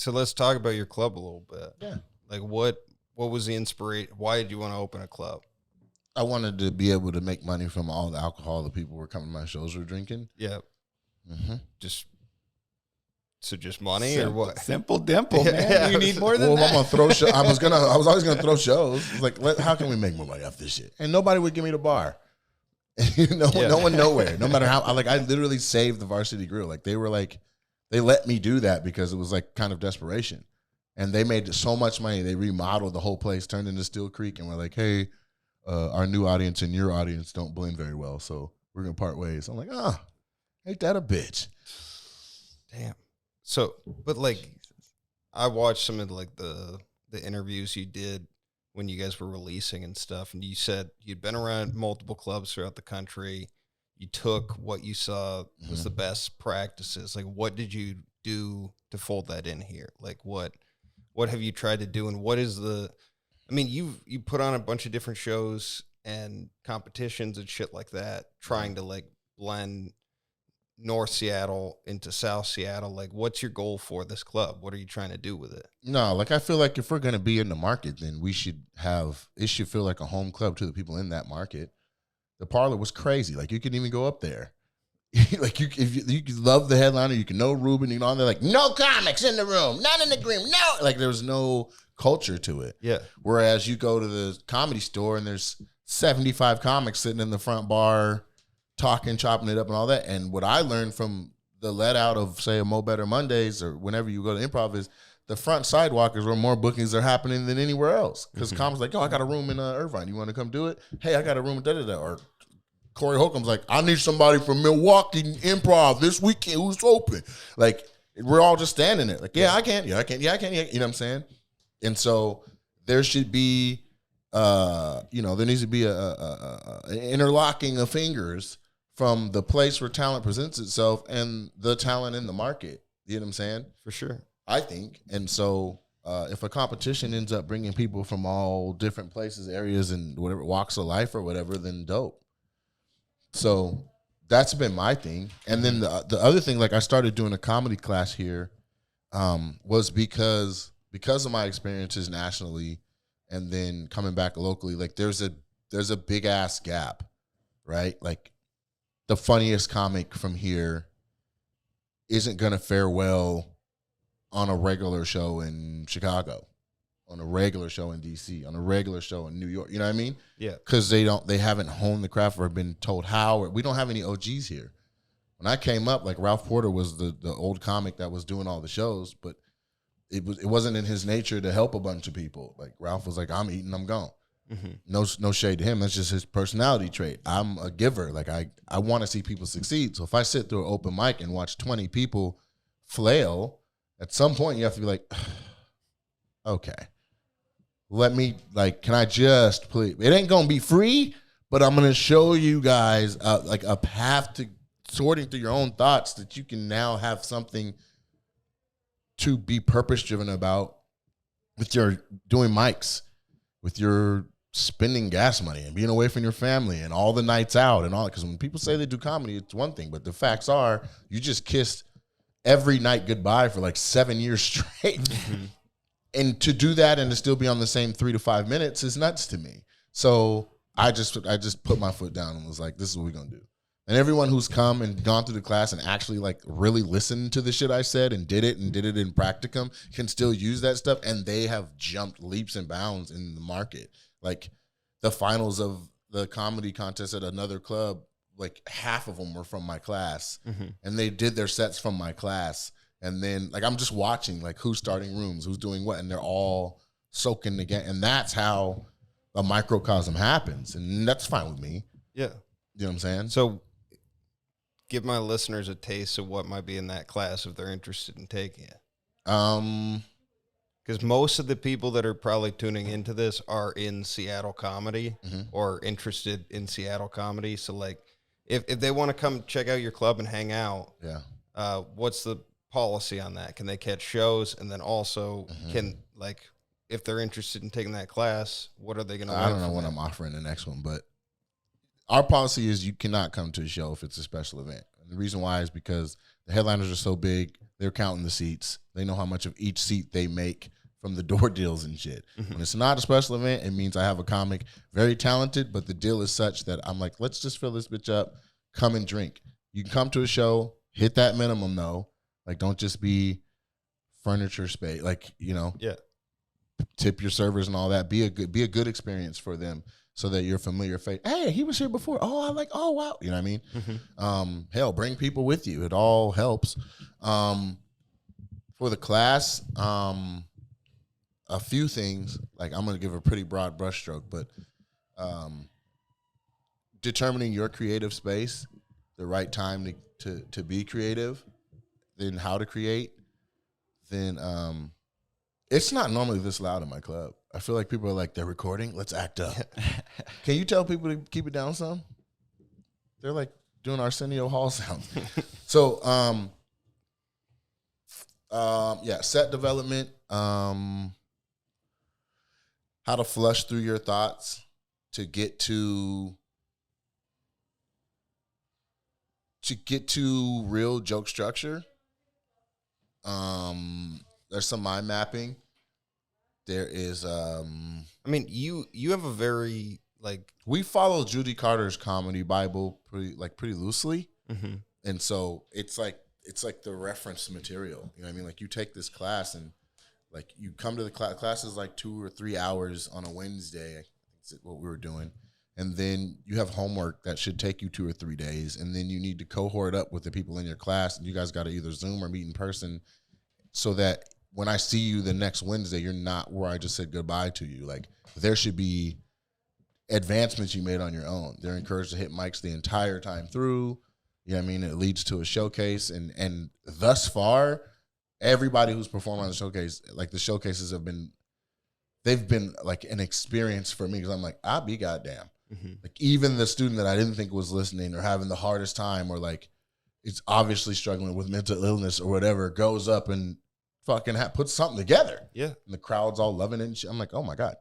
So let's talk about your club a little bit. Yeah. Like what was the inspiration? Why did you want to open a club? I wanted to be able to make money from all the alcohol the people were coming to my shows were drinking. Yeah. Mm-hmm. Just money or what? Simple dimple, man. Yeah. You need more than Well, that. I'm gonna throw show. I was always gonna throw shows. It's like, how can we make more money off this shit? And nobody would give me the bar. No one nowhere. No matter how. I literally saved the Varsity Grill. Like they let me do that because it was like kind of desperation. And they made so much money. They remodeled the whole place, turned into Steel Creek, and we're like, hey, our new audience and your audience don't blend very well, so we're gonna part ways. I'm like, ain't that a bitch? Damn. So, but like, I watched some of like the interviews you did when you guys were releasing and stuff, and you said you'd been around multiple clubs throughout the country. You took what you saw was the best practices. Like, what did you do to fold that in here? Like, what have you tried to do, and what is the? I mean, you put on a bunch of different shows and competitions and shit like that, trying to like blend North Seattle into South Seattle. Like, what's your goal for this club? What are you trying to do with it? No, like I feel like if we're gonna be in the market, then it should feel like a home club to the people in that market. The parlor was crazy. Like you couldn't even go up there. Like if you love the headliner, you can know Ruben, you know, they're like, no comics in the room, none in the green, no. Like there was no culture to it. Yeah. Whereas you go to the Comedy Store and there's 75 comics sitting in the front bar, talking, chopping it up and all that. And what I learned from the let out of, say, a Mo Better Mondays or whenever you go to improv is the front sidewalk is where more bookings are happening than anywhere else. Because comics like, I got a room in Irvine. You want to come do it? Hey, I got a room in da-da-da. Or Corey Holcomb's like, I need somebody from Milwaukee improv this weekend who's open. Like, we're all just standing there. Like, yeah, I can. Yeah, I can. Yeah, I can. Yeah. You know what I'm saying? And so there should be, there needs to be a interlocking of fingers from the place where talent presents itself and the talent in the market. You know what I'm saying? For sure. I think. And so if a competition ends up bringing people from all different places, areas, and whatever walks of life or whatever, then dope. So that's been my thing. And then the other thing, like I started doing a comedy class here was because of my experiences nationally and then coming back locally, like there's a big ass gap, right? Like the funniest comic from here isn't going to fare well on a regular show in Chicago, on a regular show in DC, on a regular show in New York. You know what I mean? Yeah. Because they haven't honed the craft or been told how. Or we don't have any OGs here. When I came up, like Ralph Porter was the old comic that was doing all the shows, but it wasn't in his nature to help a bunch of people. Like Ralph was like, I'm eating, I'm gone. Mm-hmm. No shade to him. That's just his personality trait. I'm a giver. Like I want to see people succeed. So if I sit through an open mic and watch 20 people flail, at some point you have to be like, okay, let me, like, can I just please? It ain't gonna be free, but I'm gonna show you guys like a path to sorting through your own thoughts that you can now have something to be purpose driven about with your doing mics, with your spending gas money and being away from your family and all the nights out and all. Because when people say they do comedy, it's one thing, but the facts are you just kissed every night goodbye for like 7 years straight. Mm-hmm. And to do that and to still be on the same 3 to 5 minutes is nuts to me. So I just put my foot down and was like, this is what we're going to do. And everyone who's come and gone through the class and actually like really listened to the shit I said and did it in practicum can still use that stuff. And they have jumped leaps and bounds in the market. Like the finals of the comedy contest at another club, like half of them were from my class, and they did their sets from my class. And then like I'm just watching like who's starting rooms, who's doing what, and they're all soaking again. And that's how a microcosm happens, and that's fine with me. Yeah, you know what I'm saying. So, give my listeners a taste of what might be in that class if they're interested in taking it. Because most of the people that are probably tuning into this are in Seattle comedy or interested in Seattle comedy. So like, if they want to come check out your club and hang out, what's the policy on that? Can they catch shows? And then also can, like, if they're interested in taking that class, what are they going to learn? I don't know what I'm offering the next one, but our policy is you cannot come to a show if it's a special event. And the reason why is because the headliners are so big, they're counting the seats. They know how much of each seat they make from the door deals and shit. When it's not a special event, it means I have a comic very talented, but the deal is such that I'm like, let's just fill this bitch up, come and drink. You can come to a show, hit that minimum though. Like, don't just be furniture space. Like, you know, tip your servers and all that. Be a good experience for them so that you're familiar face. Hey, he was here before. Oh, oh wow. You know what I mean? Hell, bring people with you. It all helps. For the class, a few things, like I'm going to give a pretty broad brushstroke, but determining your creative space, the right time to be creative, then how to create, then it's not normally this loud in my club. I feel like people are like, they're recording, let's act up. Can you tell people to keep it down some? They're like doing Arsenio Hall sounds. So, set development, how to flush through your thoughts to get to real joke structure. There's some mind mapping. There is I mean, you have a very, like, we follow Judy Carter's comedy Bible pretty loosely. And so it's like the reference material. You know what I mean? Like, you take this class and like you come to the class is like 2 or 3 hours on a Wednesday. I think that's what we were doing. And then you have homework that should take you 2 or 3 days. And then you need to cohort up with the people in your class. And you guys got to either Zoom or meet in person so that when I see you the next Wednesday, you're not where I just said goodbye to you. Like, there should be advancements you made on your own. They're encouraged to hit mics the entire time through. You know what I mean? It leads to a showcase. And thus far, everybody who's performed on the showcase, like the showcases they've been like an experience for me because I'm like, I'll be goddamn. Like, even the student that I didn't think was listening or having the hardest time or like it's obviously struggling with mental illness or whatever goes up and fucking puts something together. Yeah. And the crowd's all loving it and shit. I'm like, oh my God.